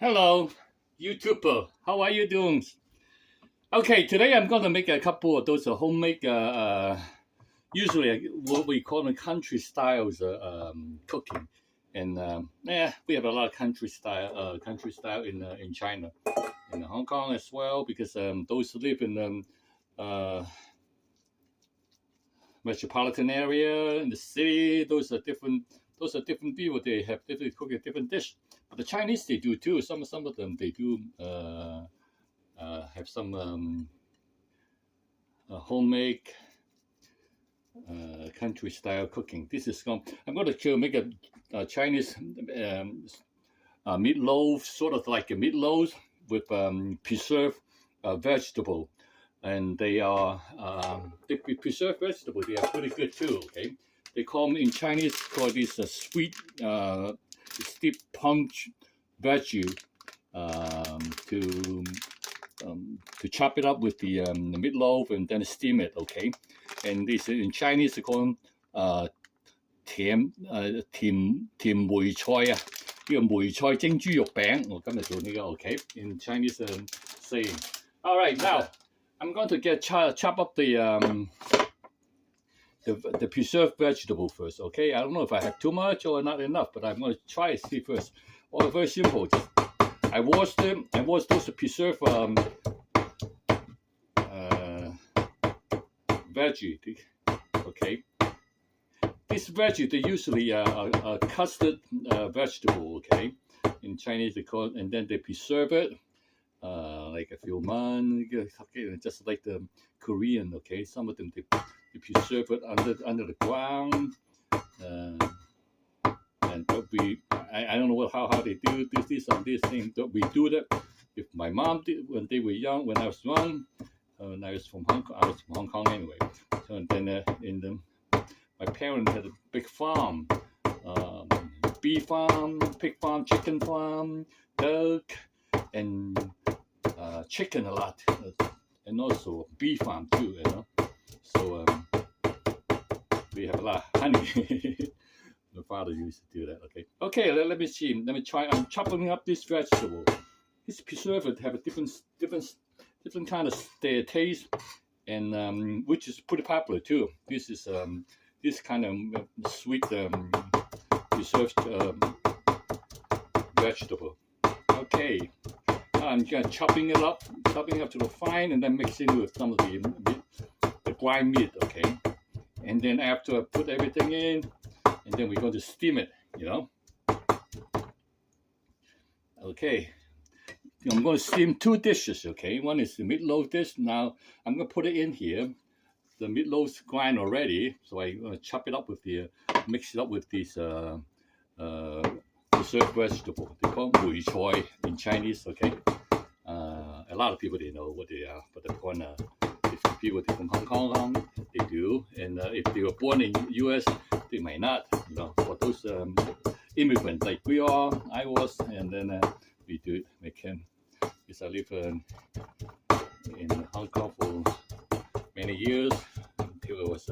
Hello, YouTuber. How are you doing? Okay, today I'm going to make a couple of those homemade, usually what we call them country styles cooking, and we have a lot of country style in China, in Hong Kong as well, because those who live in metropolitan area in the city, those are different people. They have different cooking, different dish. But the Chinese, they do too. Some of them, they do have some homemade country style cooking. This is I'm going to make a Chinese meatloaf, sort of like a meatloaf with preserved vegetable. And they are preserved vegetable. They are pretty good too. Okay, they call them in Chinese, call this sweet steep punch veggie, to chop it up with the meatloaf and then steam it. Okay, and this in Chinese they call them 甜梅菜啊，呢個梅菜蒸豬肉餅。我今日做呢個 OK in Chinese saying. All right, now I'm going to chop up the preserved vegetable first. Okay, I don't know if I have too much or not enough, but I'm going to try it see first. Oh, very simple. I washed them. I washed those preserved veggie. Okay, this veggie they usually a custard vegetable. Okay, in Chinese they call it, and then they preserve it. Like a few months, just like the Korean. Okay, some of them they preserve it under the ground, and I don't know how they do this on this thing. We do that. If my mom did when they were young, when I was young, when I was from Hong Kong, I was from Hong Kong anyway. So and then my parents had a big farm, beef farm, pig farm, chicken farm, duck, and chicken a lot, and also beef farm too, you know. So we have a lot of honey. My father used to do that. Okay. Let me see. Let me try. I'm chopping up this vegetable. This preserved have a different kind of taste, and which is pretty popular too. This is this kind of sweet preserved vegetable. Okay. I'm just chopping it up to the fine, and then mixing it with some of the grind meat. Okay, and then after I put everything in, and then we're going to steam it. You know. Okay, I'm going to steam two dishes. Okay, one is the meatloaf dish. Now I'm going to put it in here. The meatloaf's grind already, so I'm going to chop it up with mix it up with these preserved vegetable. They call them 梅菜 in Chinese. Okay. A lot of people they know what they are, but the one if people from Hong Kong they do, and if they were born in U.S. they might not. You know, for those immigrants like we are, I was, and then we do it. We can. Because I live in Hong Kong for many years until it was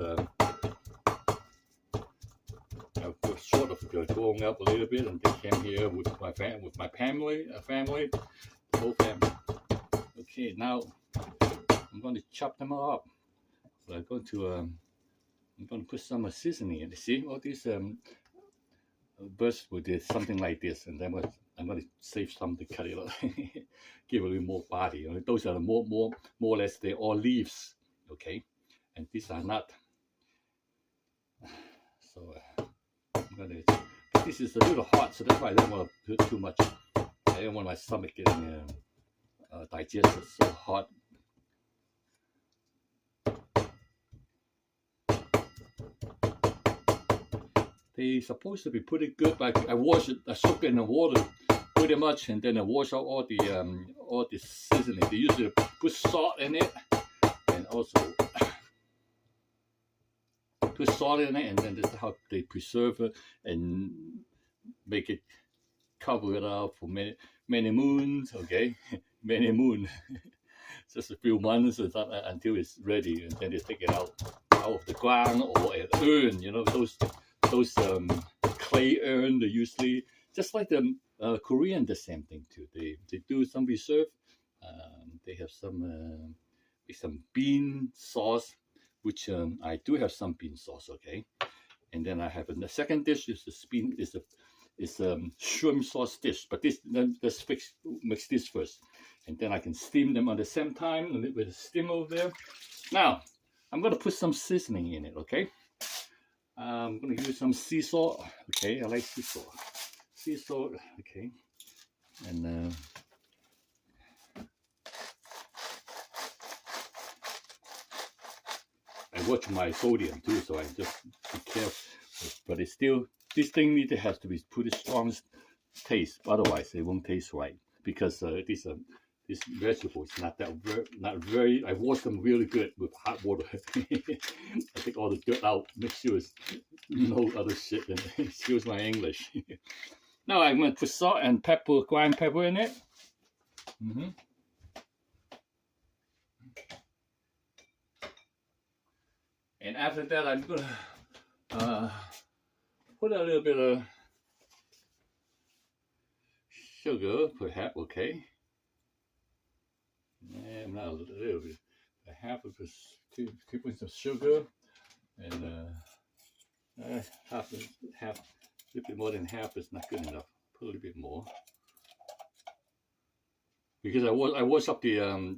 sort of growing up a little bit, and then came here with my family, the whole family. Okay, now I'm going to chop them all up. So I'm going to put some seasoning in. See all these vegetables did something like this, and then I'm going to save some to cut it up, give a little more body. Those are more or less they're all leaves. Okay, and these are not. So I'm going to. This is a little hot, so that's why I don't want to put too much. I don't want my stomach getting digested so hot. They're supposed to be pretty good. Like I wash it, I soak it in the water pretty much, and then I wash out all the seasoning. They usually put salt in it, and also put salt in it, and then this is how they preserve it and make it cover it up for many moons. Okay, many moons, just a few months until it's ready, and then they take it out of the ground or an urn. You know those clay urn they usually just like the Korean, the same thing too. They do some reserve. They have some bean sauce, which I do have some bean sauce. Okay, and then I have the second dish is a shrimp sauce dish. But let's mix this first, and then I can steam them at the same time. A little bit of steam over there. Now I'm gonna put some seasoning in it. Okay, I'm gonna use some sea salt. Okay, I like sea salt. Sea salt. Okay, and I watch my sodium too, so I just be careful. But it's still, this thing has to be pretty strong taste, otherwise it won't taste right. Because this vegetable is not very. I wash them really good with hot water. I take all the dirt out, make sure it's no other shit in it. Excuse my English. Now I'm going to put salt and pepper, ground pepper in it. And after that, I'm going to put a little bit of sugar, perhaps, okay. And not a little bit, half of a teaspoon of sugar, and half, a little bit more than half is not good enough. Put a little bit more, because I wash up the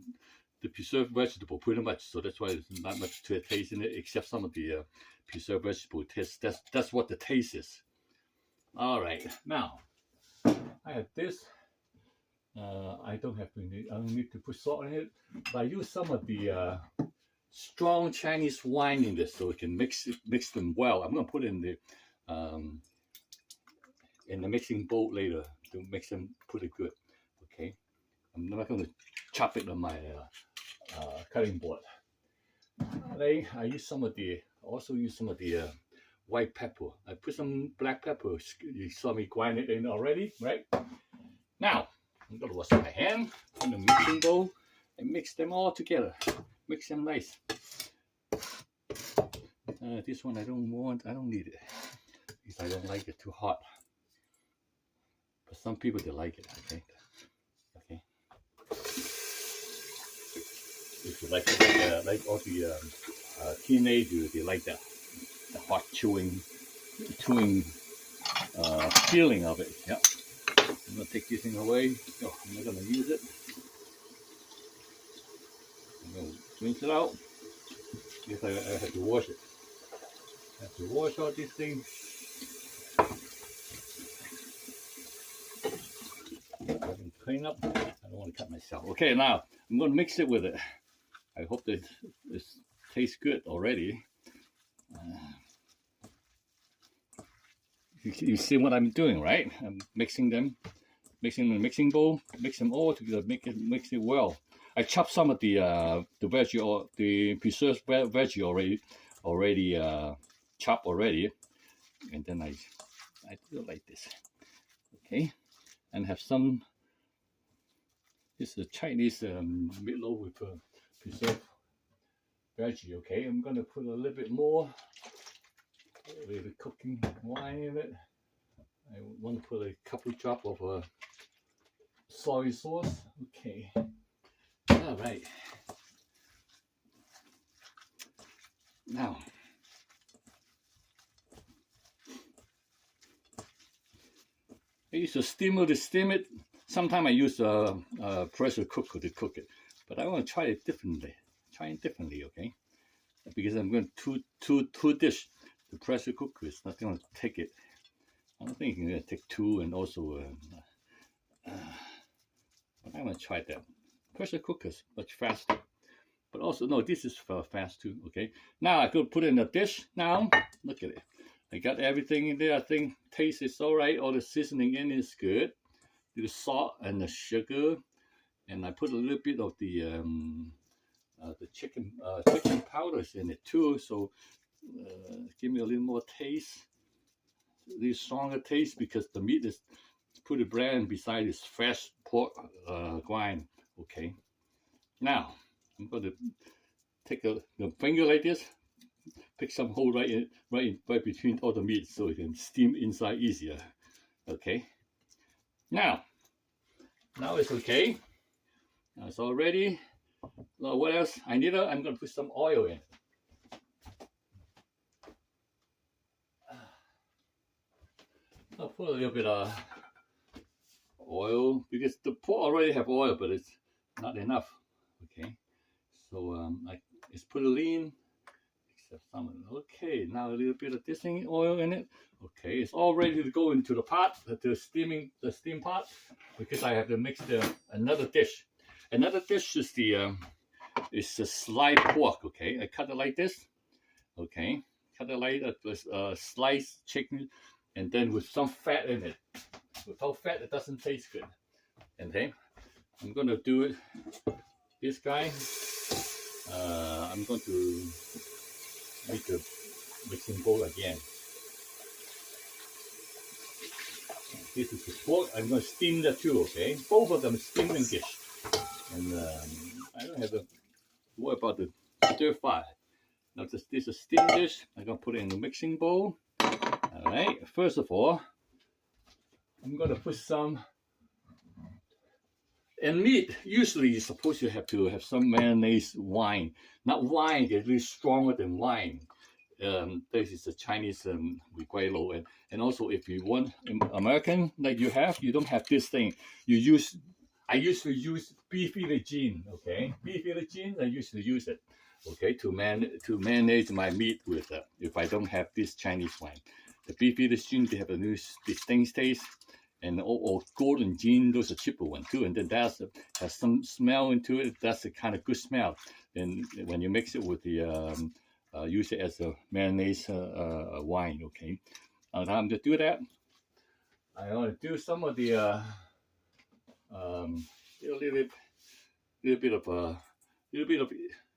preserved vegetable pretty much, so that's why there's not much to taste in it, except some of the preserved vegetable taste. That's what the taste is. All right, now I have this. I don't need to put salt in it, but I use some of the strong Chinese wine in this, so we can mix them well. I'm gonna put it in the mixing bowl later to mix them pretty good. Okay, I'm not gonna chop it on my cutting board. I also use some of the white pepper. I put some black pepper. You saw me grind it in already, right? Now I'm gonna wash my hand in the mixing bowl and mix them all together. Mix them nice. This one I don't need it because I don't like it too hot. But some people they like it. Okay. If you like it, like all the teenagers, they like that, the hot chewing feeling of it. Yeah. I'm gonna take this thing away. No, I'm not gonna use it. I'm gonna rinse it out. Yes, I have to wash it. I have to wash out this thing. I can clean up. I don't want to cut myself. Okay, now I'm gonna mix it with it. I hope that this tastes good already. You see what I'm doing, right? I'm mixing them in a mixing bowl, mix them all together, mix it well. I chopped some of the veggie or the preserved veggie already chopped already, and then I do it like this, okay, and have some. This is a Chinese meatloaf with preserved veggie. Okay, I'm gonna put a little bit more. A little cooking wine in it. I want to put a couple drop of soy sauce. Okay. All right. Now, I use a steamer to steam it. Sometimes I use a pressure cooker to cook it, but I want to try it differently. Okay? Because I'm going two dish. The pressure cooker is not going to take it. I don't think it's going to take two, and also, but I'm going to try that. Pressure cooker is much faster, but also no, this is fast too. Okay, now I could put it in a dish. Now look at it. I got everything in there. I think taste is all right. All the seasoning in is good. The salt and the sugar, and I put a little bit of the chicken powders in it too. So. Give me a little more taste, a little stronger taste, because the meat is pretty bland beside this fresh pork grind. Okay, now I'm going to take a finger like this, pick some hole right between all the meat, so it can steam inside easier. Okay, Now it's okay. Now it's all ready. Now what else I need? I'm going to put some oil in. I'll put a little bit of oil because the pork already have oil, but it's not enough. Okay, so let's put a lean. Except some. Okay, now a little bit of this thing oil in it. Okay, it's all ready to go into the pot, the steam pot, because I have to mix another dish. Another dish is the sliced pork. Okay, I cut it like this. Okay, cut it like sliced chicken, and then with some fat in it. Without fat, it doesn't taste good. Okay, I'm gonna do it. This guy, I'm going to make the mixing bowl again. This is the pork. I'm going to steam that too. Okay, both of them steaming dish, and I don't have to worry about the stir fry. Now this is a steam dish. I'm going to put it in the mixing bowl. All right. First of all, I'm going to put some. And meat, usually you're supposed to have some mayonnaise wine. Not wine, they're really stronger than wine. This is a Chinese requelo. And also if you want American, like you don't have this thing. I usually use Beeteater gin, okay? Beeteater gin, I usually use it, okay, to mayonnaise my meat with if I don't have this Chinese wine. The Beeteater gin, they have a new distinct taste. And or golden gin, those are cheaper one too. And then that has some smell into it. That's a kind of good smell. And when you mix it with the use it as a mayonnaise wine. Okay. Time to do that. I want to do some of the a little bit of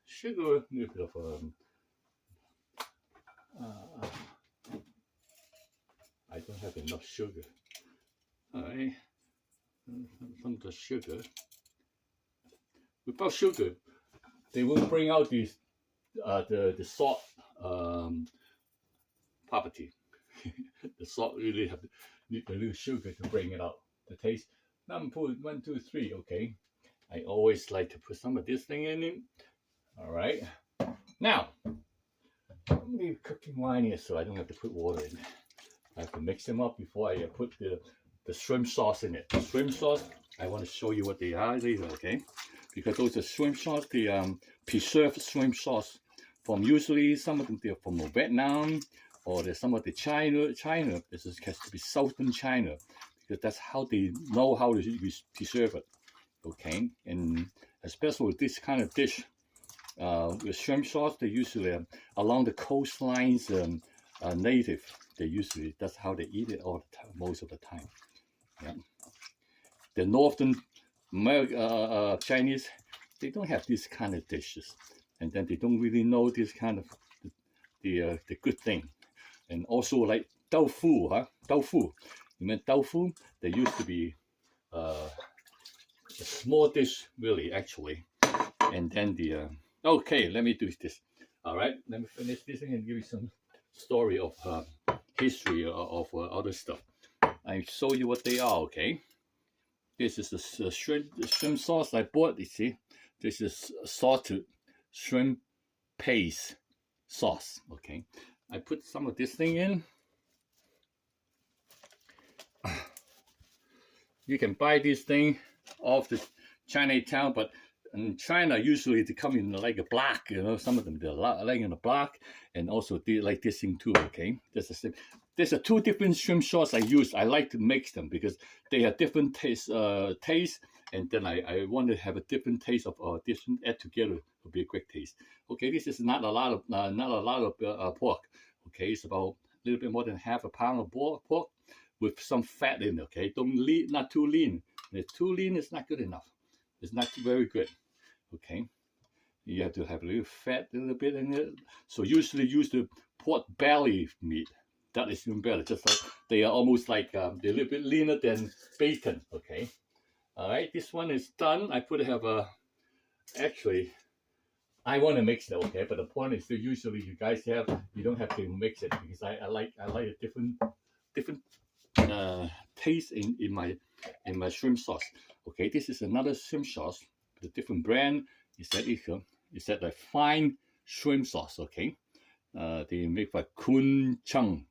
sugar, a little bit of I don't have enough sugar. Alright, some of the sugar. Without sugar, they won't bring out the salt property. The salt really need a little sugar to bring it out. The taste. Now I'm putting 1, 2, 3. Okay, I always like to put some of this thing in it. All right. Now, I'm gonna be cooking wine here, so I don't have to put water in. I have to mix them up before I put the shrimp sauce in it. The shrimp sauce, I want to show you what they are later, okay? Because those are shrimp sauce, the preserved shrimp sauce from usually some of them they're from Vietnam or there's some of the China. This has to be southern China because that's how they know how to preserve it, okay? And especially with this kind of dish, with shrimp sauce, they usually along the coastlines, native. They usually that's how they eat it all the time, most of the time. Yeah. The northern Chinese, they don't have this kind of dishes, and then they don't really know this kind of the good thing. And also like tofu, tofu. You mean tofu? There used to be a small dish, really, actually. And then the okay, let me do this. All right, let me finish this thing and give you some story of history of other stuff. I show you what they are, okay? This is the shrimp sauce I bought, you see. This is salted shrimp paste sauce, okay? I put some of this thing in. You can buy this thing off the Chinatown, but in China, usually they come in like a block, you know, some of them they're like in a block, and also they like this thing too, okay? That's the same. There's two different shrimp sauce I use. I like to mix them because they have different taste, and then I want to have a different taste of different add together to be a great taste. Okay, this is not a lot of pork. Okay, it's about a little bit more than half a pound of pork with some fat in it. Okay, not too lean. If it's too lean, it's not good enough. It's not very good. Okay, you have to have a little fat, a little bit in it. So usually use the pork belly meat. That is even better. Just like they are almost like they're a little bit leaner than bacon. Okay. All right. This one is done. I put actually, I want to mix it. Okay. But the point is that usually you guys you don't have to mix it because I like a different taste in my shrimp sauce. Okay, this is another shrimp sauce, a different brand. It's that a fine shrimp sauce. Okay, they make by Kunchang.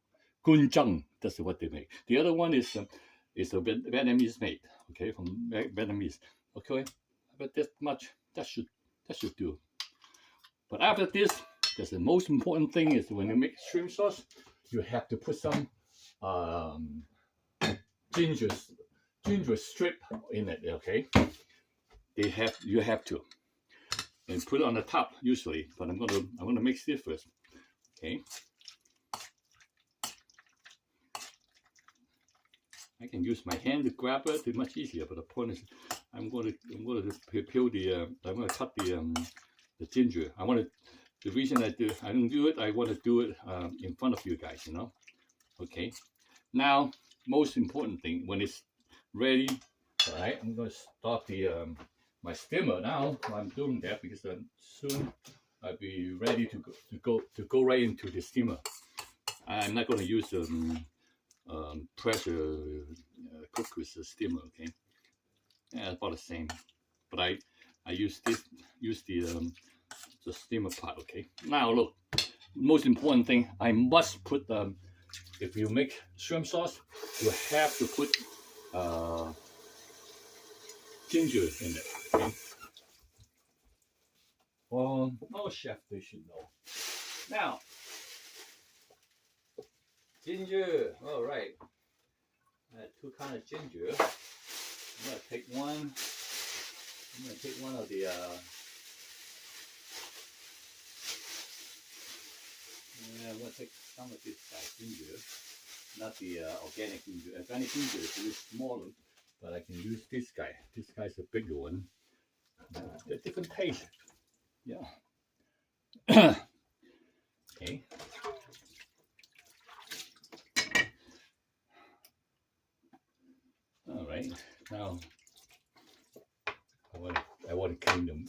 That's what they make. The other one is a Vietnamese made. Okay, from Vietnamese. Okay, but that much that should do. But after this, that's the most important thing is when you make shrimp sauce, you have to put some ginger strip in it. Okay, you have to, and put it on the top usually. But I'm gonna mix this first. Okay, I can use my hand to grab it. It's much easier. But the point is, I'm gonna peel the. I'm gonna cut the ginger. The reason I don't do it. I want to do it in front of you guys. You know. Okay. Now, most important thing when it's ready. All right. I'm gonna start the my steamer now. I'm doing that because soon I'll be ready to go right into the steamer. I'm not gonna use pressure cook with the steamer. Okay. Yeah, about the same. But I use the steamer pot. Okay. Now look, most important thing, I must put if you make shrimp sauce, you have to put ginger in it. Okay. Well, no chef they should know. Now, ginger. All right. I have two kinds of ginger. I'm gonna take one. I'm gonna take one of the. I'm gonna take some of this ginger, not the organic ginger. Organic ginger is a little smaller, but I can use this guy. This guy's a bigger one. They're different taste. Yeah. Okay. All right. Now I want to clean them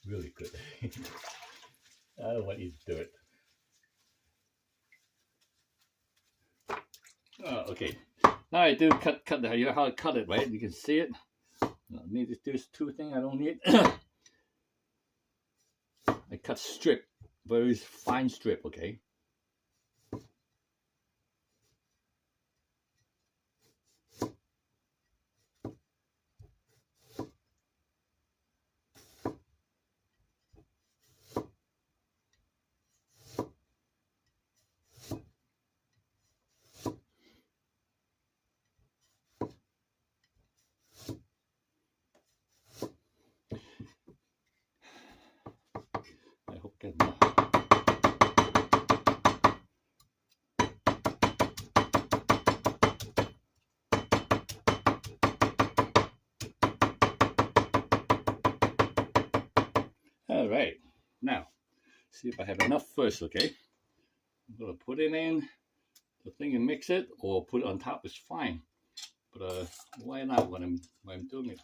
really good. I don't want you to do it. Oh, okay. Now I do cut the. You know how to cut it, right? You can see it. I need to do two things. I don't need. I cut strip, very fine strip. Okay. All right, now see if I have enough first. Okay, I'm gonna put it in the thing and mix it, or put it on top is fine. But why not when I'm doing it?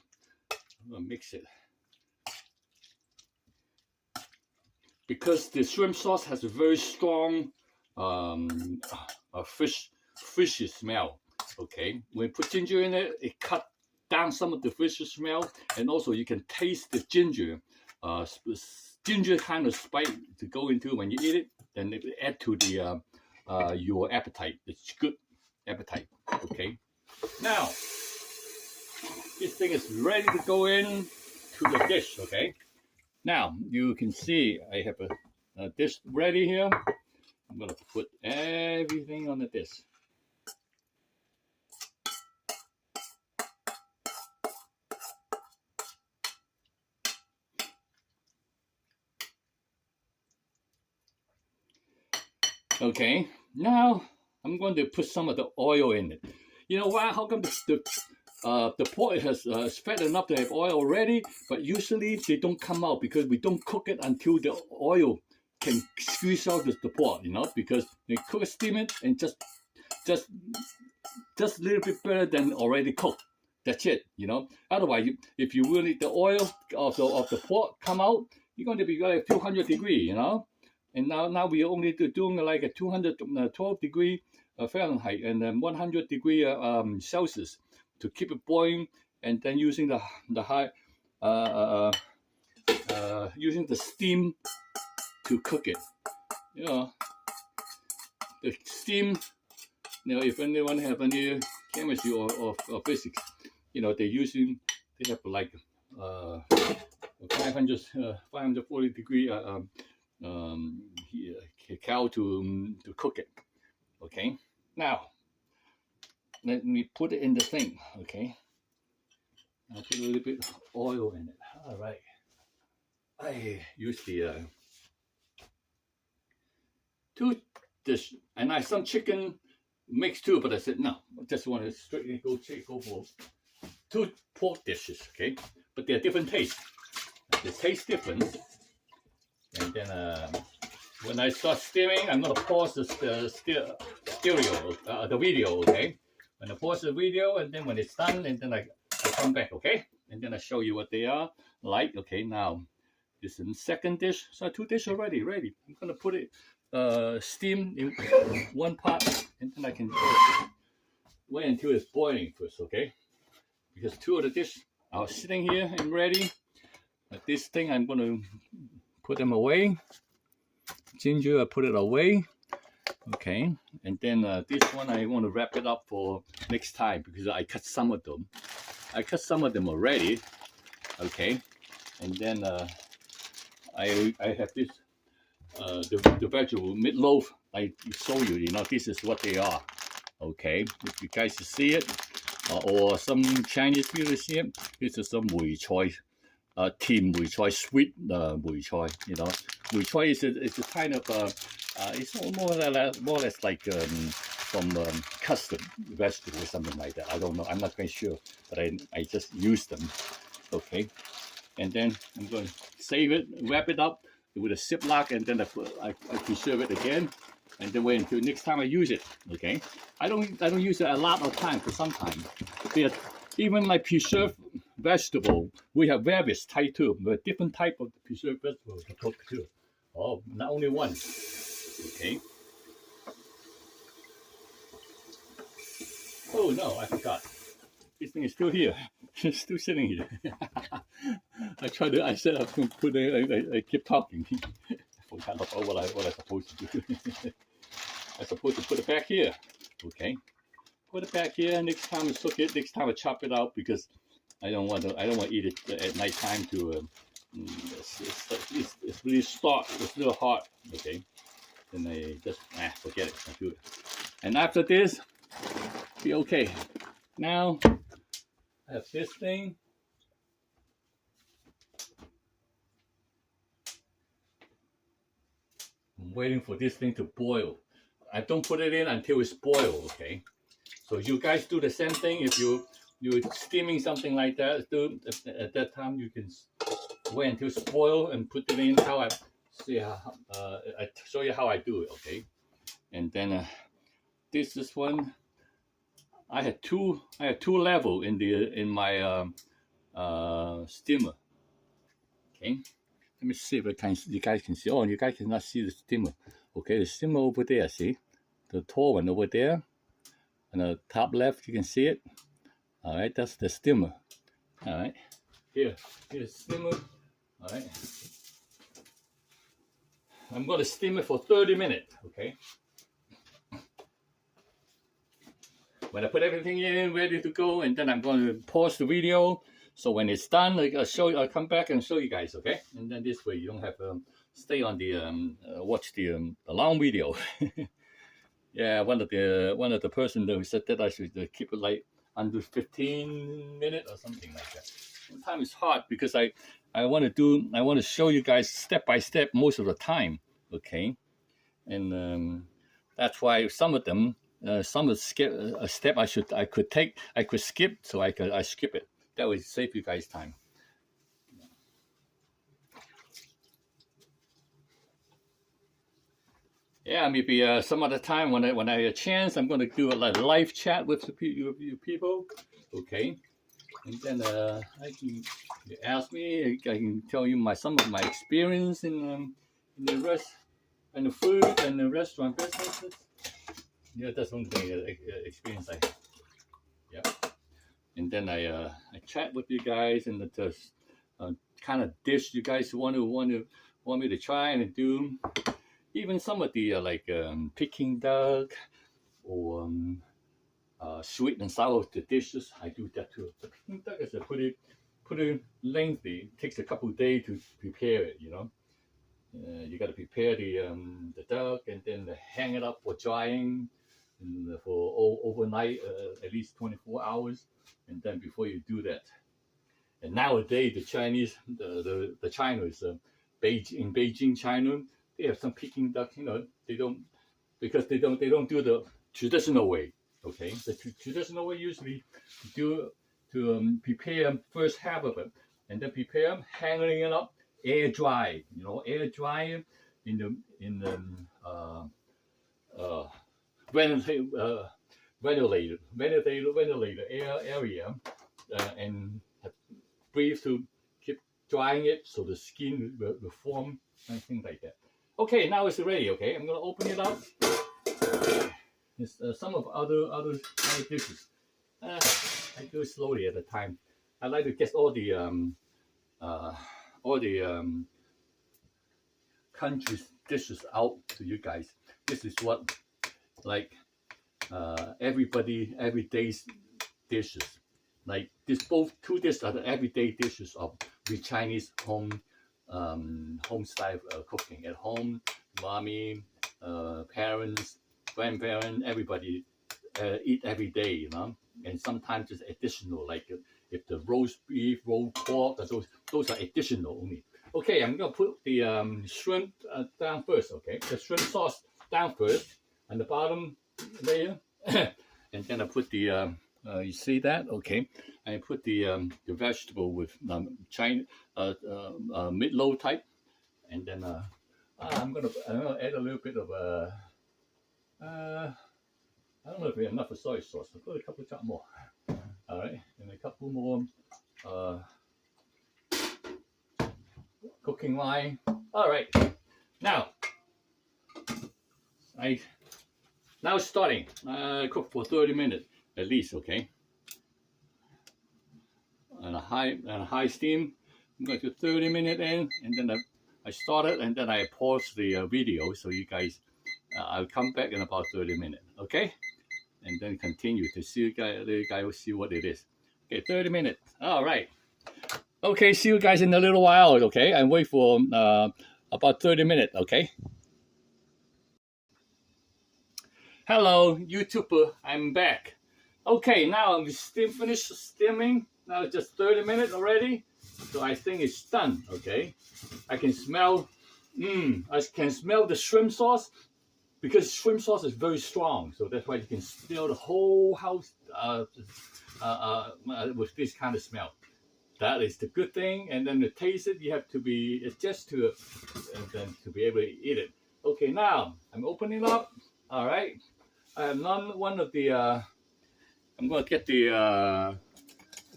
I'm gonna mix it because the shrimp sauce has a very strong fishy smell. Okay, when you put ginger in it, it cut down some of the fishy smell, and also you can taste the ginger. Ginger kind of spice to go into when you eat it, then it will add to the your appetite. It's good appetite. Okay. Now this thing is ready to go in to the dish. Okay. Now you can see I have a dish ready here. I'm gonna put everything on the dish. Okay, now I'm going to put some of the oil in it. You know why? How come the pork has fat enough to have oil already, but usually they don't come out because we don't cook it until the oil can squeeze out the pork. You know, because they cook, steam it, and just a little bit better than already cooked. That's it. You know. Otherwise, if you really the oil of the pork come out, you're going to be like 200 degrees. You know. And now we are only doing like a 212 degree Fahrenheit and then 100 degree Celsius to keep it boiling, and then using the high using the steam to cook it. You know, the steam. You know, if anyone have any chemistry or physics, you know, they have like 540 degree cal to cook it. Okay, now let me put it in the thing. Okay, I'll put a little bit of oil in it. All right, I use the two dish, and I some chicken mix too, but I said no, I just want to strictly go for 2 pork dishes. Okay, but they're different tastes. They taste different, and then when I start steaming, I'm gonna pause the video. Okay, when I pause the video, and then when it's done, and then I come back. Okay, and then I show you what they are like. Okay, now this is the second dish. So 2 dishes already ready. I'm gonna put it steam in one pot, and then I can wait until it's boiling first. Okay, because 2 of the dishes are sitting here and ready. But this thing I'm gonna put them away. Ginger, I put it away. Okay, and then this one I want to wrap it up for next time because I cut some of them. I cut some of them already. Okay, and then I have this the vegetable Meatloaf. I show you. You know, this is what they are. Okay, if you guys see it, or some Chinese people see it, this is some 梅菜。甜梅菜 sweet 梅菜 you know 梅菜 is a kind of it's more or less like from custard vegetable or something like that. I don't know, I'm not quite sure, but I just use them. Okay, and then I'm going to save it, wrap it up with a Ziploc, and then I preserve it again, and then wait until next time I use it. Okay, I don't use it a lot of time, for some time. Even like preserved vegetable, we have various type too, but different type of preserved vegetables to cook too. Oh, not only one. Okay. Oh no, I forgot. This thing is still here. It's still sitting here. I said I was going to put it. I keep talking. I forgot about what I'm supposed to do. I'm supposed to put it back here. Okay. Put it back here. Next time I cook it. Next time I chop it out because I don't want to eat it at night time. It's really hot. It's real hot. Okay. Then I just forget it. I'll do it. And after this, be okay. Now I have this thing. I'm waiting for this thing to boil. I don't put it in until it's boiled. Okay. So you guys do the same thing. If you're steaming something like that, at that time you can wait until it's boiled and put it in. I show you how I do it. Okay, and then this is one. I had two level in my steamer. Okay, let me see if you guys can see. Oh, you guys cannot see the steamer. Okay, the steamer over there. See the tall one over there. On the top left, you can see it. All right, that's the steamer. All right, here's the steamer. All right, I'm going to steam it for 30 minutes. Okay. When I put everything in, ready to go, and then I'm going to pause the video. So when it's done, I'll come back and show you guys. Okay, and then this way you don't have to stay on the watch the long video. Yeah, one of the person who said that I should keep it like under 15 minutes or something like that. Sometimes it's hard because I want to show you guys step by step most of the time. Okay, and that's why some of them some of the step I could skip, so I skip it. That would save you guys time. Yeah, maybe some other time when I have a chance, I'm going to do a live chat with you people. Okay, and then you ask me, I can tell you some of my experience in the food and the restaurant businesses. Yeah, that's one thing experience I have. Yeah. And then I chat with you guys and the kind of dish you guys want me to try and do. Even some of the like Peking duck or sweet and sour dishes, I do that too. The Peking duck is a pretty lengthy. It takes a couple of days to prepare it. You know, you got to prepare the duck and then hang it up for drying and for overnight, at least 24 hours, and then before you do that. And nowadays, the Chinese, the China is in Beijing, China. They have some Peking duck. You know, they don't do the traditional way. Okay, the traditional way usually do to prepare first half of it, and then prepare them, hanging it up, air dry. You know, air dry in the ventilator air area, and breathe to keep drying it so the skin will form and things like that. Okay, now it's ready. Okay, I'm gonna open it up. There's some of other dishes. I do it slowly at a time. I like to get all the countries dishes out to you guys. This is what like everyday's dishes. Like this, both two dishes are the everyday dishes of the Chinese home style cooking at home. Mommy, parents, grandparents, everybody eat every day, you know. And sometimes it's additional, like if the roast beef, roast pork, those are additional only. Okay, I'm gonna put the shrimp down first. Okay, the shrimp sauce down first, and the bottom layer, and then I put the you see that? Okay, I put the vegetable with China meatloaf type, and then I'm gonna add a little bit of I don't know if we have enough of soy sauce. I'll put a couple of chops more. All right, and a couple more cooking line. All right, now now it's starting. Cook for 30 minutes at least. Okay, and a high steam. I'm going to 30 minutes in, and then I start it, and then I pause the video so you guys. I'll come back in about 30 minutes. Okay. And then continue to see you guys will see what it is. Okay, 30 minutes. All right. Okay, see you guys in a little while. Okay, and wait for about 30 minutes. Okay. Hello, YouTuber. I'm back. Okay, now I'm finished steaming. Now it's just 30 minutes already, so I think it's done. Okay, I can smell. I can smell the shrimp sauce. Because shrimp sauce is very strong, so that's why you can smell the whole house with this kind of smell. That is the good thing. And then to taste it, you have to be adjust to it, and then to be able to eat it. Okay, now I'm opening it up. All right, I have one of the. I'm gonna get the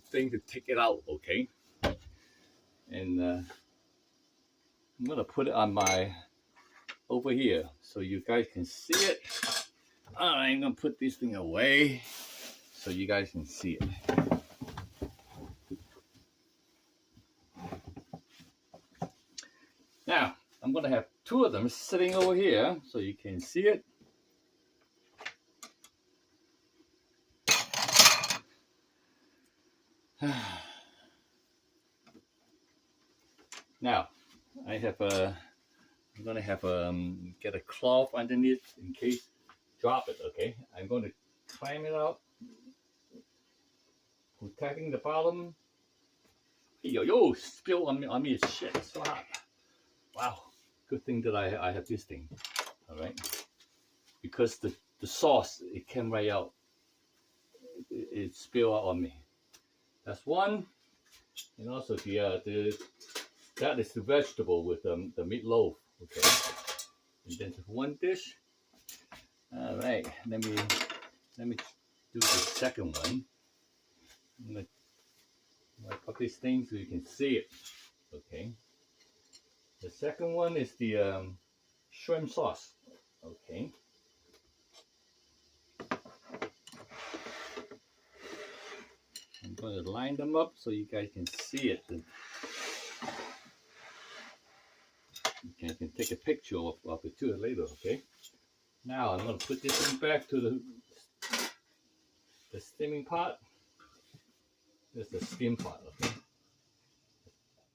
thing to take it out. Okay, and I'm gonna put it on my. Over here so you guys can see it. I'm gonna put this thing away so you guys can see it. Now I'm gonna have two of them sitting over here so you can see it. Now I have I'm gonna have get a cloth underneath in case drop it. Okay, I'm going to climb it out, protecting the bottom. Yo, spill on me! Shit, it's so hot. Wow, good thing that I have this thing. All right, because the sauce it came right out. It spill out on me. That's one, and also that is the vegetable with the meatloaf. Okay, and then one dish. All right, let me do the second one. I'm gonna put this thing so you can see it. Okay, the second one is the shrimp sauce. Okay, going to line them up so you guys can see it. You can take a picture of the two later, okay? Now I'm going to put this one back to the steaming pot. This is the steam pot, okay?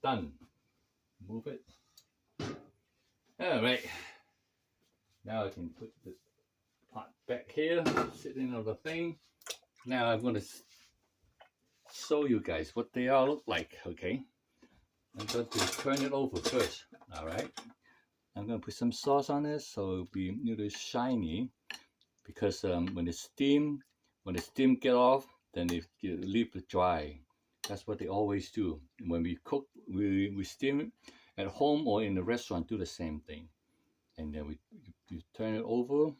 Done. Move it. All right. Now I can put the pot back here, sitting on the thing. Now I'm going to show you guys what they all look like, okay? I'm going to turn it over first, all right? I'm going to put some sauce on it so it'll be a little shiny, because when the steam get off, then they leave it dry. That's what they always do. When we cook, we steam it at home or in the restaurant, do the same thing. And then we turn it over,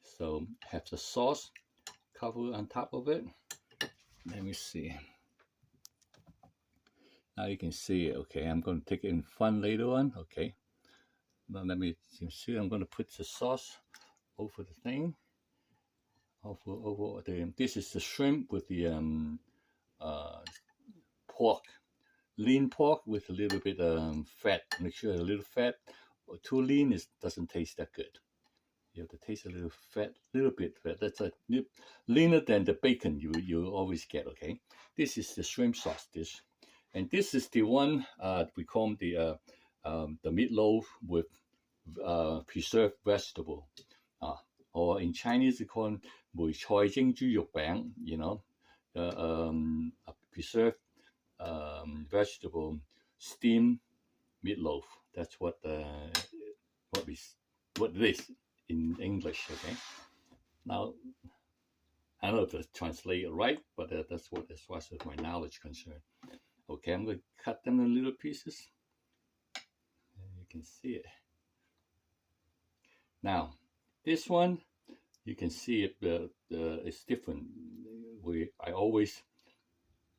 so have the sauce cover on top of it. Let me see. Now you can see it, okay? I'm going to take it in front later on, okay? Now let me see. I'm going to put the sauce over the thing. Over the. This is the shrimp with the pork, lean pork with a little bit fat. Make sure a little fat. Too lean doesn't taste that good. You have to taste a little fat, little bit fat. That's a leaner than the bacon you always get. Okay, this is the shrimp sauce dish, and this is the one we call the meatloaf with preserved vegetable, or in Chinese we call it 梅菜蒸豬肉餅. You know, preserved vegetable steamed meatloaf. That's what it is in English. Okay. Now I don't know if it's translated right, but that's what, as far as my knowledge concerned. Okay, I'm going to cut them in little pieces. And you can see it. Now this one, you can see it. It's different. I always,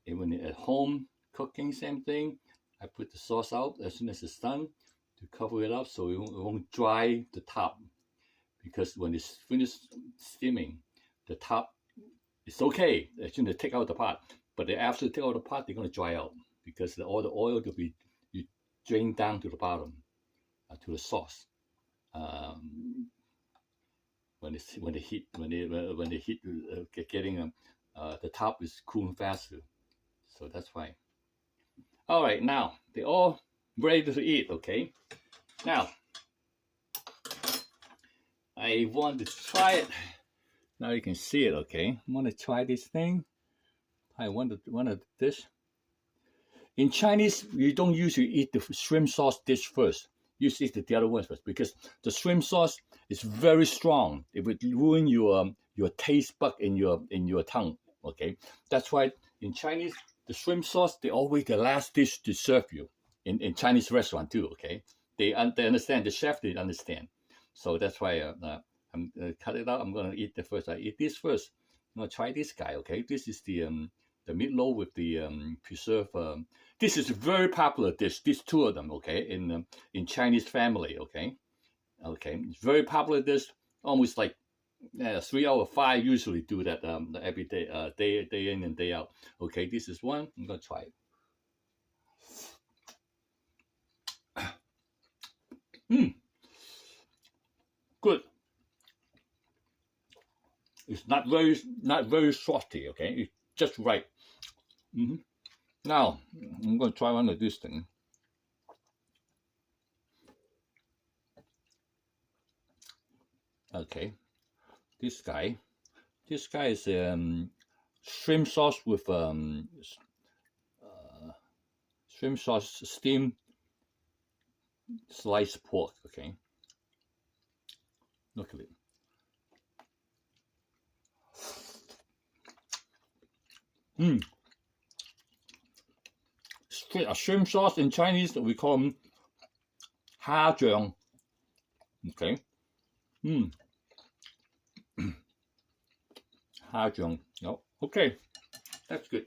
even at home cooking, same thing. I put the sauce out as soon as it's done to cover it up so it won't dry the top. Because when it's finished steaming, the top is okay as soon as you take out the pot. But after you take out the pot, they're going to dry out because all the oil will be drained down to the bottom, to the sauce. When the heat getting the top is cooling faster, so that's why. All right, now they're all ready to eat. Okay, now I want to try it. Now you can see it. Okay, I'm gonna try this thing. I want a dish. In Chinese, you don't usually eat the shrimp sauce dish first. You eat the other one first because the shrimp sauce is very strong. It would ruin your taste bud in your tongue. Okay, that's why in Chinese the shrimp sauce they always the last dish to serve you in Chinese restaurant too. Okay, they understand, the chef they understand. So that's why I'm cut it out. I'm gonna eat the first. I eat this first. I'm gonna try this guy. Okay, this is the meatloaf with the preserved. This is a very popular dish. These two of them. Okay, in Chinese family. Okay, it's very popular dish. Almost like 3 out of 5 usually do that every day, day in and day out. Okay, this is one. I'm gonna try it. Good. It's not very salty. Okay, it's just right. Now I'm gonna try one of this thing. Okay, this guy is shrimp sauce with shrimp sauce steamed sliced pork. Okay, look at it. Shrimp sauce in Chinese we call them 虾酱. Okay. 虾酱. Oh, okay, that's good.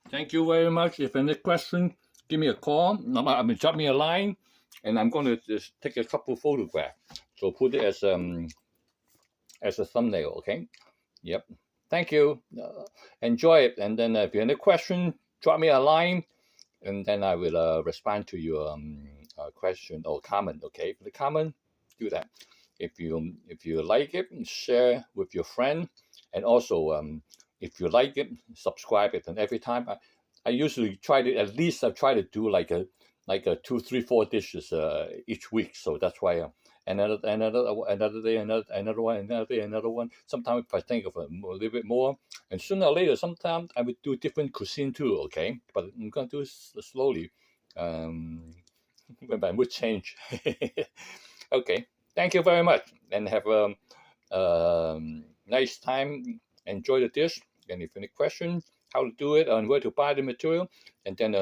Thank you very much. If any question, give me a call. I mean, drop me a line, and I'm going to just take a couple photographs. So put it as a thumbnail. Okay. Yep. thank you. Enjoy it. And then if you have any question, drop me a line, and then I will respond to your question or comment. Okay, for the comment, do that. If you like it, share with your friend, and also if you like it, subscribe it. And every time I usually try to at least I try to do like a 2, 3, 4 dishes each week. So that's why another day, another one. Sometimes if I think of a little bit more, and sooner or later, sometimes I would do different cuisine too. Okay, but I'm gonna do it slowly. When my mood change. Okay, thank you very much, and have a nice time. Enjoy the dish. And if any question, how to do it and where to buy the material, and then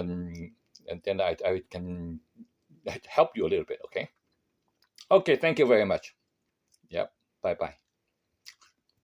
I can help you a little bit. Okay. Okay. Thank you very much. Yep. Bye bye.